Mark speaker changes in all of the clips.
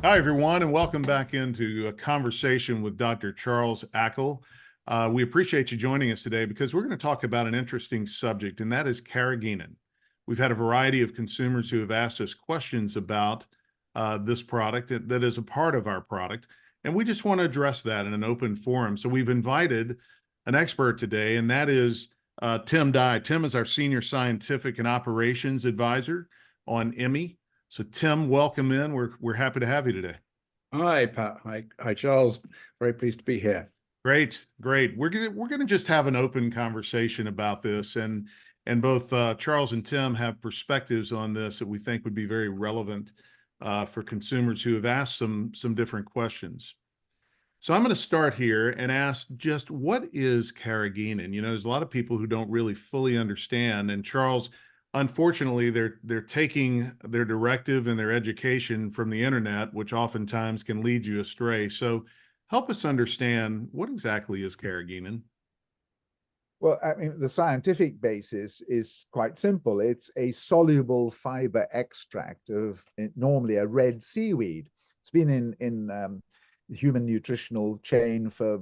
Speaker 1: Hi, everyone, and welcome back into a conversation with Dr. Charles Ackle. We appreciate you joining us today because we're going to talk about an interesting subject, and that is Carrageenan. We've had a variety of consumers who have asked us questions about this product that is a part of our product, and we just want to address that in an open forum. So we've invited an expert today, and that is Tim Dye. Tim is our Senior Scientific and Operations Advisor on EMI. So Tim, welcome in. We're happy to have you today.
Speaker 2: Hi, Pat. Hi, Charles. Very pleased to be here.
Speaker 1: Great, great. We're gonna just have an open conversation about this, and both Charles and Tim have perspectives on this that we think would be very relevant for consumers who have asked some different questions. So I'm going to start here and ask just what is Carrageenan? You know, there's a lot of people who don't really fully understand. And Charles, unfortunately, they're taking their directive and their education from the internet, which oftentimes can lead you astray. So help us understand what exactly is Carrageenan?
Speaker 3: Well, I mean, the scientific basis is quite simple. It's a soluble fiber extract of normally a red seaweed. It's been in the human nutritional chain for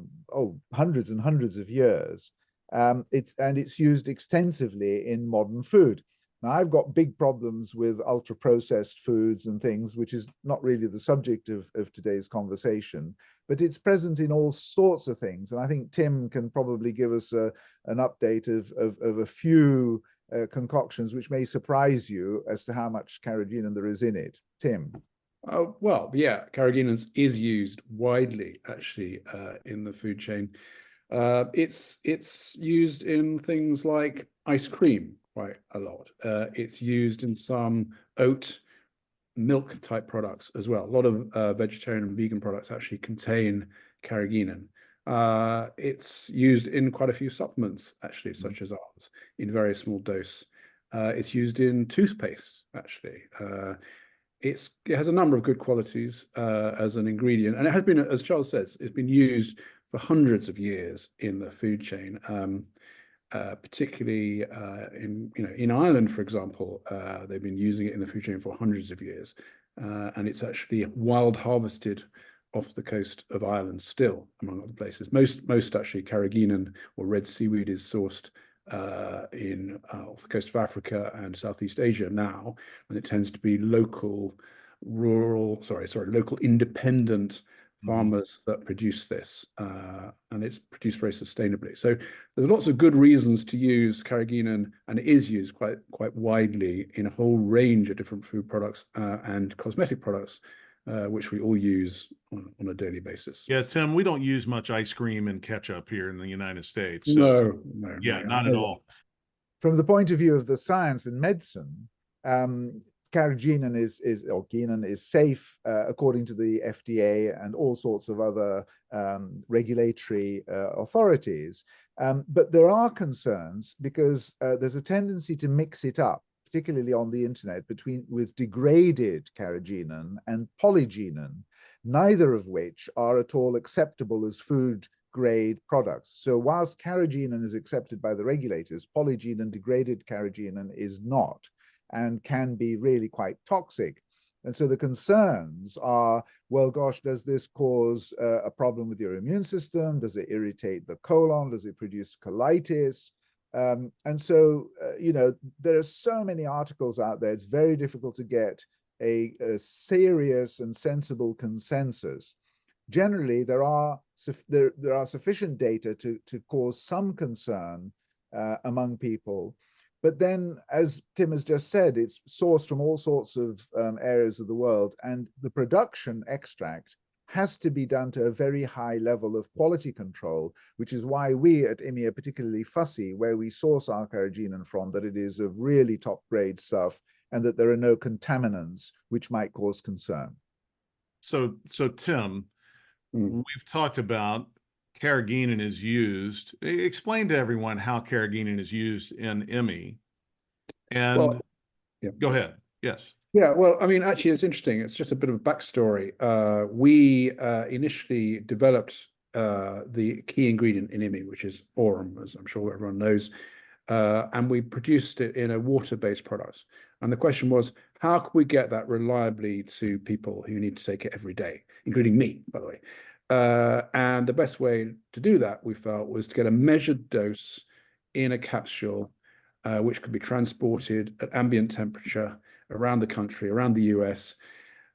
Speaker 3: hundreds and hundreds of years. It's used extensively in modern food. Now, I've got big problems with ultra processed foods and things, which is not really the subject of today's conversation, but it's present in all sorts of things. And I think Tim can probably give us an update of a few concoctions which may surprise you as to how much carrageenan there is in it. Tim.
Speaker 2: Well, yeah, carrageenan is used widely, actually, in the food chain. It's used in things like ice cream quite a lot. It's used in some oat milk type products as well. A lot of vegetarian and vegan products actually contain carrageenan. It's used in quite a few supplements, actually, such as ours, in very small dose. It's used in toothpaste, actually. It has a number of good qualities as an ingredient, and it has been, as Charles says, it's been used for hundreds of years in the food chain. Particularly in Ireland, for example, they've been using it in the food chain for hundreds of years, and it's actually wild harvested off the coast of Ireland still, among other places. Most actually carrageenan or red seaweed is sourced off the coast of Africa and Southeast Asia now, and it tends to be local independent farmers that produce this, and it's produced very sustainably. So there's lots of good reasons to use carrageenan, and it is used quite widely in a whole range of different food products and cosmetic products, which we all use on a daily basis.
Speaker 1: Yeah, Tim, we don't use much ice cream and ketchup here in the United States.
Speaker 2: So,
Speaker 1: no, not at all.
Speaker 3: From the point of view of the science and medicine, carrageenan is safe according to the FDA and all sorts of other regulatory authorities. But there are concerns because there's a tendency to mix it up, particularly on the internet, with degraded carrageenan and polygeenan, neither of which are at all acceptable as food grade products. So whilst carrageenan is accepted by the regulators, polygeenan, degraded carrageenan, is not, and can be really quite toxic. And so the concerns are, well, gosh, does this cause a problem with your immune system? Does it irritate the colon? Does it produce colitis? And so, there are so many articles out there. It's very difficult to get a serious and sensible consensus. Generally, there are sufficient data to cause some concern among people. But then, as Tim has just said, it's sourced from all sorts of areas of the world, and the production extract has to be done to a very high level of quality control, which is why we at IMI are particularly fussy where we source our carrageenan from, that it is of really top grade stuff and that there are no contaminants which might cause concern.
Speaker 1: So Tim, we've talked about carrageenan is used. Explain to everyone how carrageenan is used in IMI. And go ahead. Yes.
Speaker 2: Yeah, well, I mean, actually, it's interesting. It's just a bit of a backstory. We initially developed the key ingredient in IMI, which is aurum, as I'm sure everyone knows, and we produced it in a water-based product. And the question was, how can we get that reliably to people who need to take it every day, including me, by the way? And the best way to do that, we felt, was to get a measured dose in a capsule, which could be transported at ambient temperature around the country, around the US,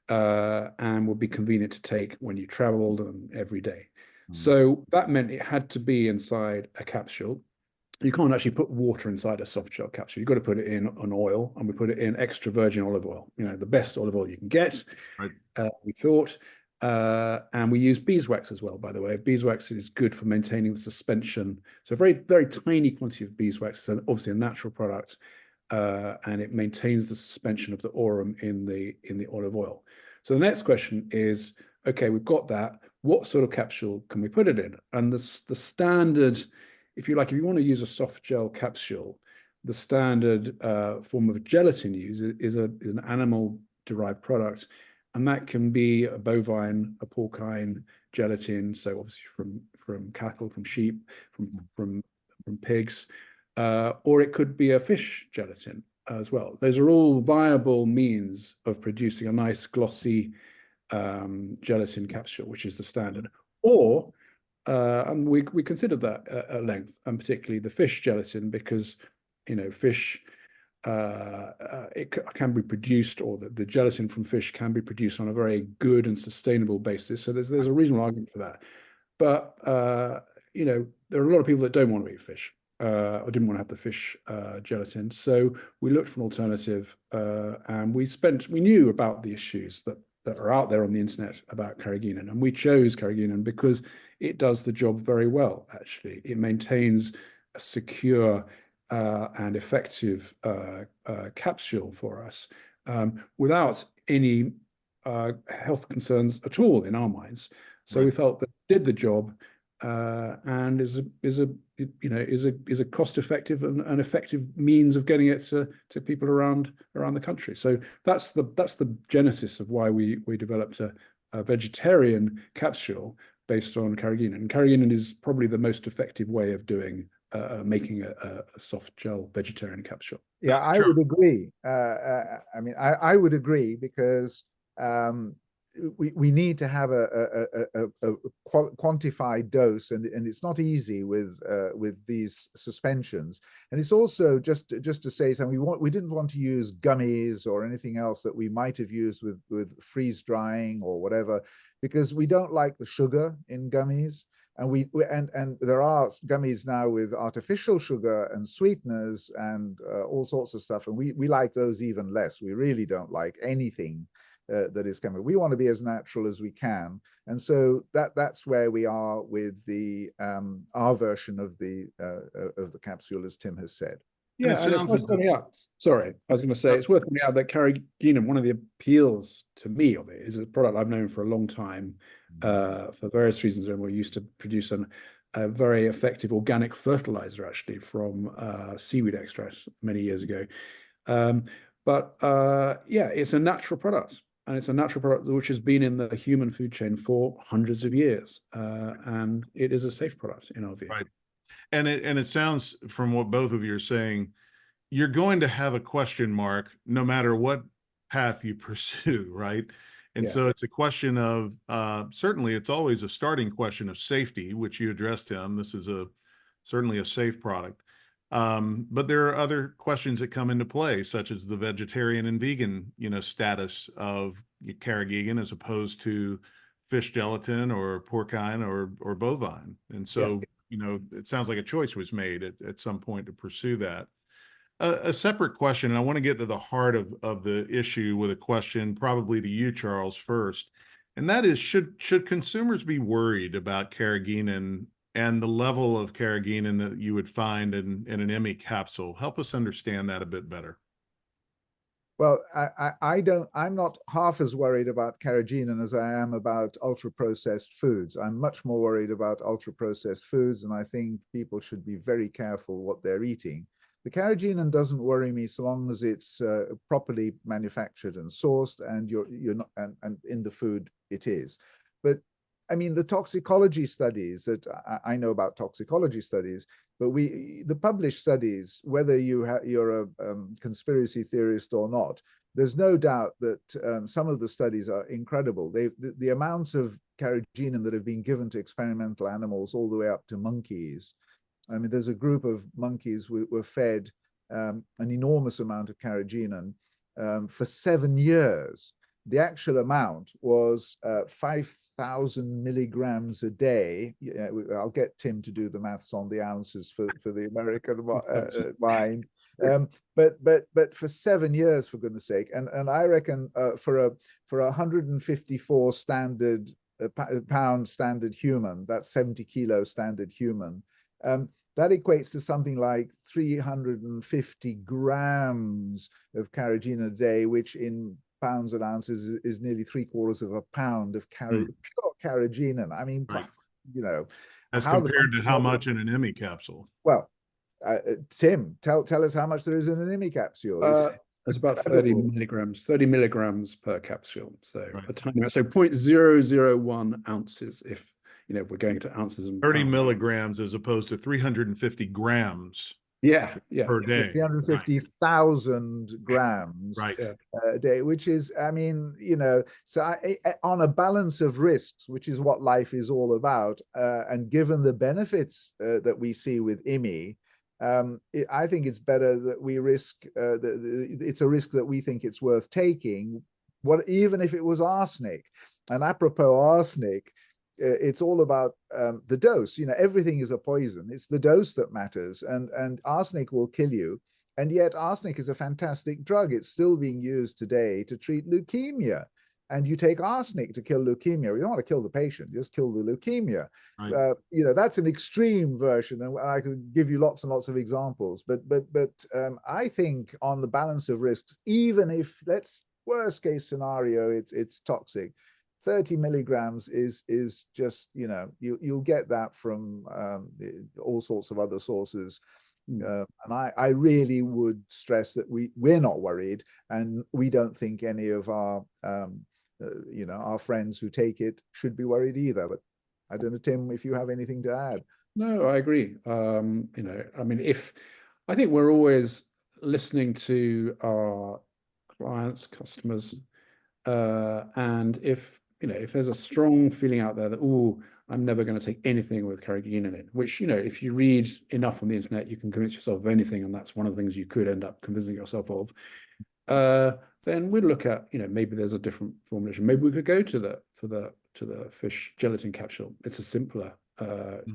Speaker 2: and would be convenient to take when you traveled and every day. So that meant it had to be inside a capsule. You can't actually put water inside a soft gel capsule. You've got to put it in an oil, and we put it in extra virgin olive oil, the best olive oil you can get,
Speaker 1: Right.
Speaker 2: we thought. And we use beeswax as well, by the way. Beeswax is good for maintaining the suspension. So a very, very tiny quantity of beeswax is obviously a natural product, and it maintains the suspension of the aurum in the olive oil. So the next question is, okay, we've got that. What sort of capsule can we put it in? And the standard, if you want to use a soft gel capsule, the standard form of gelatin used is an animal-derived product, and that can be a bovine, a porcine gelatin. So obviously from cattle, from sheep, from pigs, or it could be a fish gelatin as well. Those are all viable means of producing a nice glossy gelatin capsule, which is the standard. Or and we considered that at length, and particularly the fish gelatin, because fish it can be produced, or the gelatin from fish can be produced on a very good and sustainable basis. So there's a reasonable argument for that. But there are a lot of people that don't want to eat fish, or didn't want to have the fish gelatin. So we looked for an alternative, and we knew about the issues that are out there on the internet about Carrageenan, and we chose Carrageenan because it does the job very well. Actually, it maintains a secure and effective capsule for us, without any health concerns at all in our minds. So
Speaker 1: Right.
Speaker 2: we felt that it did the job, and is a cost-effective and effective means of getting it to people around the country. So that's the genesis of why we developed a vegetarian capsule based on Carrageenan. And Carrageenan is probably the most effective way of making a soft gel vegetarian capsule.
Speaker 3: Yeah, I would agree. I would agree, because we need to have a quantified dose, and it's not easy with these suspensions. And it's also, just to say something, we didn't want to use gummies or anything else that we might have used with freeze drying or whatever, because we don't like the sugar in gummies. And there are gummies now with artificial sugar and sweeteners and all sorts of stuff, and we like those even less. We really don't like anything that is coming. We want to be as natural as we can, and so that's where we are with the our version of the capsule, as Tim has said.
Speaker 2: Yeah, and it's worth pointing out. Sorry, I was going to say, it's worth pointing out that Carrageenan, one of the appeals to me of it, is a product I've known for a long time, for various reasons, and we used to produce a very effective organic fertilizer, actually, from seaweed extract many years ago. But it's a natural product, and it's a natural product which has been in the human food chain for hundreds of years, and it is a safe product in our view.
Speaker 1: Right. And it sounds, from what both of you are saying, you're going to have a question mark no matter what path you pursue, right? And so it's a question of, certainly it's always a starting question of safety, which you addressed, Tim. This is certainly a safe product. But there are other questions that come into play, such as the vegetarian and vegan, status of Carrageenan as opposed to fish gelatin or porcine or bovine. And so, it sounds like a choice was made at some point to pursue that. A separate question, and I want to get to the heart of the issue with a question probably to you, Charles, first. And that is, should consumers be worried about Carrageenan and the level of Carrageenan that you would find in an Emmy capsule? Help us understand that a bit better.
Speaker 3: Well, I'm not half as worried about Carrageenan as I am about ultra-processed foods. I'm much more worried about ultra-processed foods, and I think people should be very careful what they're eating. The Carrageenan doesn't worry me so long as it's properly manufactured and sourced, and you're not, and in the food it is. But I mean, the toxicology studies that I know about toxicology studies, but the published studies, whether you're a conspiracy theorist or not, there's no doubt that some of the studies are incredible. The amounts of carrageenan that have been given to experimental animals all the way up to monkeys. I mean, there's a group of monkeys were fed an enormous amount of carrageenan for 7 years. The actual amount was 5,000 milligrams a day. I'll get Tim to do the maths on the ounces for the American mind. But for 7 years, for goodness sake, and I reckon for a 154 standard pound standard human, that's 70 kilo standard human, that equates to something like 350 grams of carrageenan a day, which in pounds and ounces is nearly 3/4 of a pound of pure carrageenan. I mean,
Speaker 1: right.
Speaker 3: you know,
Speaker 1: as compared to how much in an Emmy capsule.
Speaker 3: Well, Tim, tell us how much there is in an Emmy capsule.
Speaker 2: It's about 30 milligrams per capsule. So right. A tiny amount. So 0.001 ounces if we're going to ounces and
Speaker 1: 30 milligrams as opposed to 350 grams.
Speaker 2: Yeah.
Speaker 1: Per day.
Speaker 3: 350,000 grams a day, which is, I mean, so on a balance of risks, which is what life is all about, and given the benefits that we see with IMI, I think it's better that we risk, it's a risk that we think it's worth taking, even if it was arsenic. And apropos arsenic, it's all about the dose. Everything is a poison. It's the dose that matters, and arsenic will kill you. And yet arsenic is a fantastic drug. It's still being used today to treat leukemia. And you take arsenic to kill leukemia. You don't want to kill the patient, you just kill the leukemia. Right. That's an extreme version, and I could give you lots and lots of examples. But I think on the balance of risks, even if, let's worst case scenario, it's toxic, 30 milligrams is just, you'll get that from all sorts of other sources. And I really would stress that we're not worried, and we don't think any of our our friends who take it should be worried either. But I don't know, Tim, if you have anything to add.
Speaker 2: No, I agree. I mean, I think we're always listening to our clients, customers, and if there's a strong feeling out there that, I'm never going to take anything with carrageenan in, which, if you read enough on the internet, you can convince yourself of anything, and that's one of the things you could end up convincing yourself of, then we'd look at, maybe there's a different formulation. Maybe we could go to the fish gelatin capsule. It's a simpler,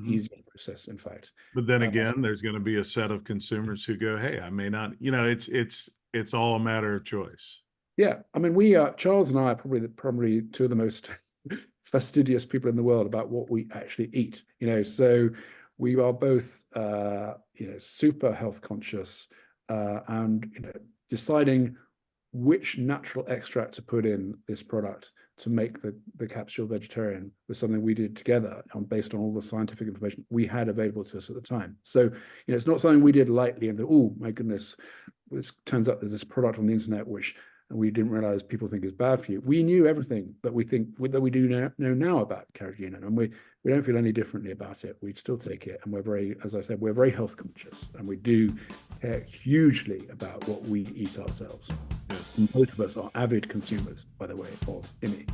Speaker 2: easier process, in fact.
Speaker 1: But then again, there's going to be a set of consumers who go, hey, I may not, it's all a matter of choice.
Speaker 2: Yeah, I mean, Charles and I are probably two of the most fastidious people in the world about what we actually eat. So we are both, super health conscious, and deciding which natural extract to put in this product to make the capsule vegetarian was something we did together based on all the scientific information we had available to us at the time. So it's not something we did lightly and oh my goodness, this turns out there's this product on the internet which we didn't realize people think is bad for you. We knew everything that we do know now about carrageenan, and we don't feel any differently about it. We still take it, and as I said, we're very health conscious, and we do care hugely about what we eat ourselves. And both of us are avid consumers, by the way, of IMI.